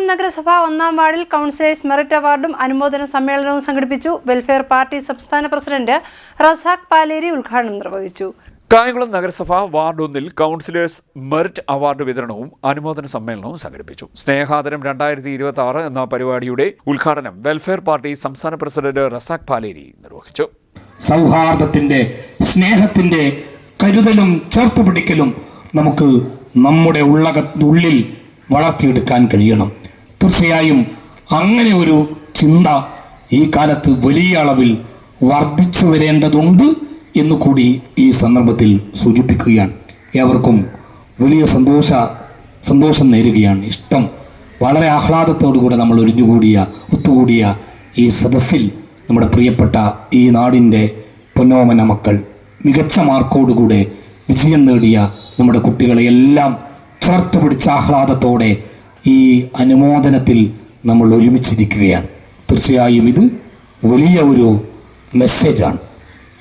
കായംകുളം നഗരസഭ 1-ാം വാർഡിൽ councillors merit അവാർഡും അനുമോദന സമ്മേളനവും സംഘടിപ്പിച്ചു. വെൽഫെയർ പാർട്ടി സംസ്ഥാന പ്രസിഡന്റ് റസാഖ് പാലേരി ഉദ്ഘാടനം നിർവഹിച്ചു. കായംകുളം നഗരസഭ വാർഡ് 1-ൽ കൗൺസിലേഴ്സ് മെറിറ്റ് അവാർഡ് വിതരണവും അനുമോദന സമ്മേളനവും സംഘടിപ്പിച്ചു. സ്നേഹാദരം 2026 എന്ന പരിപാടിയുടെ ഉദ്ഘാടനം വെൽഫെയർ പാർട്ടി സംസ്ഥാന പ്രസിഡന്റ് റസാഖ് പാലേരി നിർവഹിച്ചു. സൗഹാർദ്ദത്തിന്റെ, സ്നേഹത്തിന്റെ കരുതലും ചേർത്തുപിടിക്കലും നമുക്ക് നമ്മുടെ ഉള്ളിൽ വളർത്തിയെടുക്കാൻ കഴിയണം. തീർച്ചയായും അങ്ങനെ ഒരു ചിന്ത ഈ കാലത്ത് വലിയ അളവിൽ വർദ്ധിച്ചു വരേണ്ടതുണ്ട് എന്ന് കൂടി ഈ സന്ദർഭത്തിൽ സൂചിപ്പിക്കുകയാണ്. ഏവർക്കും വലിയ സന്തോഷം നേരുകയാണ്. ഇഷ്ടം വളരെ ആഹ്ലാദത്തോടുകൂടെ നമ്മൾ ഒത്തുകൂടിയ ഈ സദസ്സിൽ നമ്മുടെ പ്രിയപ്പെട്ട ഈ നാടിൻ്റെ പൊന്നോമന മക്കൾ മികച്ച മാർക്കോടുകൂടെ വിജയം നേടിയ നമ്മുടെ കുട്ടികളെ എല്ലാം ചേർത്ത് പിടിച്ച ആഹ്ലാദത്തോടെ ഈ അനുമോദനത്തിൽ നമ്മൾ ഒരുമിച്ചിരിക്കുകയാണ്. തീർച്ചയായും ഇത് വലിയ ഒരു മെസ്സേജാണ്.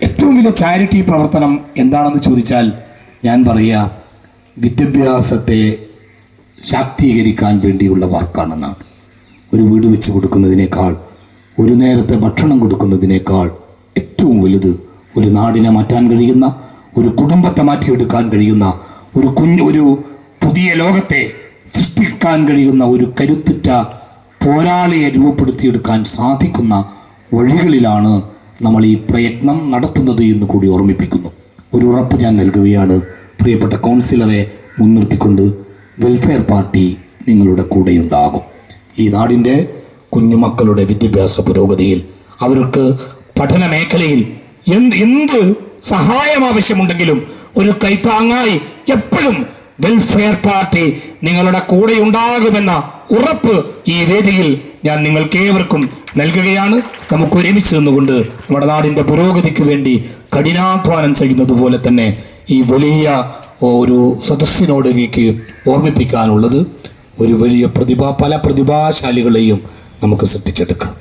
ഏറ്റവും വലിയ ചാരിറ്റി പ്രവർത്തനം എന്താണെന്ന് ചോദിച്ചാൽ ഞാൻ പറയുക വിദ്യാഭ്യാസത്തെ ശാക്തീകരിക്കാൻ വേണ്ടിയുള്ള വർക്കാണെന്നാണ്. ഒരു വീട് വെച്ച് കൊടുക്കുന്നതിനേക്കാൾ, ഒരു നേരത്തെ ഭക്ഷണം കൊടുക്കുന്നതിനേക്കാൾ ഏറ്റവും വലുത് ഒരു നാടിനെ മാറ്റാൻ കഴിയുന്ന, ഒരു കുടുംബത്തെ മാറ്റിയെടുക്കാൻ കഴിയുന്ന, ഒരു പുതിയ ലോകത്തെ സൃഷ്ടിക്കാൻ കഴിയുന്ന ഒരു കരുത്തുറ്റ പോരാളിയെ രൂപപ്പെടുത്തിയെടുക്കാൻ സാധിക്കുന്ന വഴികളിലാണ് നമ്മൾ ഈ പ്രയത്നം നടത്തുന്നത് എന്ന് കൂടി ഓർമ്മിപ്പിക്കുന്നു. ഒരു ഉറപ്പ് ഞാൻ നൽകുകയാണ്. പ്രിയപ്പെട്ട കൗൺസിലറെ മുൻനിർത്തിക്കൊണ്ട് വെൽഫെയർ പാർട്ടി നിങ്ങളുടെ കൂടെയുണ്ടാകും. ഈ നാടിൻ്റെ കുഞ്ഞുമക്കളുടെ വിദ്യാഭ്യാസ പുരോഗതിയിൽ, അവർക്ക് പഠന മേഖലയിൽ എന്ത് സഹായം ആവശ്യമുണ്ടെങ്കിലും ഒരു കൈത്താങ്ങായി എപ്പോഴും വെൽഫെയർ പാർട്ടി നിങ്ങളുടെ കൂടെ ഉണ്ടാകുമെന്ന ഉറപ്പ് ഈ വേദിയിൽ ഞാൻ നിങ്ങൾക്ക് ഏവർക്കും നൽകുകയാണ്. നമുക്ക് ഒരുമിച്ച് നിന്നുകൊണ്ട് നമ്മുടെ നാടിൻ്റെ പുരോഗതിക്ക് വേണ്ടി കഠിനാധ്വാനം ചെയ്യുന്നത് പോലെ തന്നെ ഈ വലിയ ഒരു സദസ്സിനോട് എനിക്ക് ഓർമ്മിപ്പിക്കാനുള്ളത് ഒരു വലിയ പല പ്രതിഭാശാലികളെയും നമുക്ക് സൃഷ്ടിച്ചെടുക്കണം.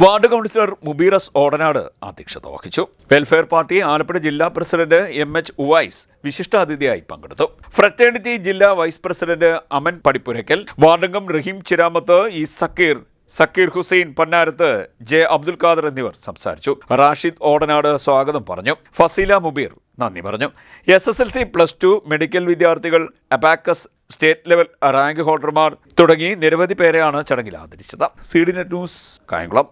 വാർഡ് കൗൺസിലർ മുബീറസ് ഓടനാട് അധ്യക്ഷത വഹിച്ചു. വെൽഫെയർ പാർട്ടി ആലപ്പുഴ ജില്ലാ പ്രസിഡന്റ് MH ഉവൈസ് വിശിഷ്ടാതിഥിയായി പങ്കെടുത്തു. ഫ്രറ്റേണിറ്റി ജില്ലാ വൈസ് പ്രസിഡന്റ് അമൻ പടിപ്പുരയ്ക്കൽ, വാർഡംഗം റഹീം ചിരാമത്ത്, സക്കീർ ഹുസൈൻ പന്നാരത്ത്, J അബ്ദുൽ ഖാദർ എന്നിവർ സംസാരിച്ചു. റാഷിദ് ഓടനാട് സ്വാഗതം പറഞ്ഞു. ഫസീല മുബീർ നന്ദി പറഞ്ഞു. SSLC +2 മെഡിക്കൽ വിദ്യാർത്ഥികൾ, അബാക്കസ് സ്റ്റേറ്റ് ലെവൽ റാങ്ക് ഹോൾഡർമാർ തുടങ്ങി നിരവധി പേരെയാണ് ചടങ്ങിൽ ആദരിച്ചത്. CDNet news, Kayamkulam.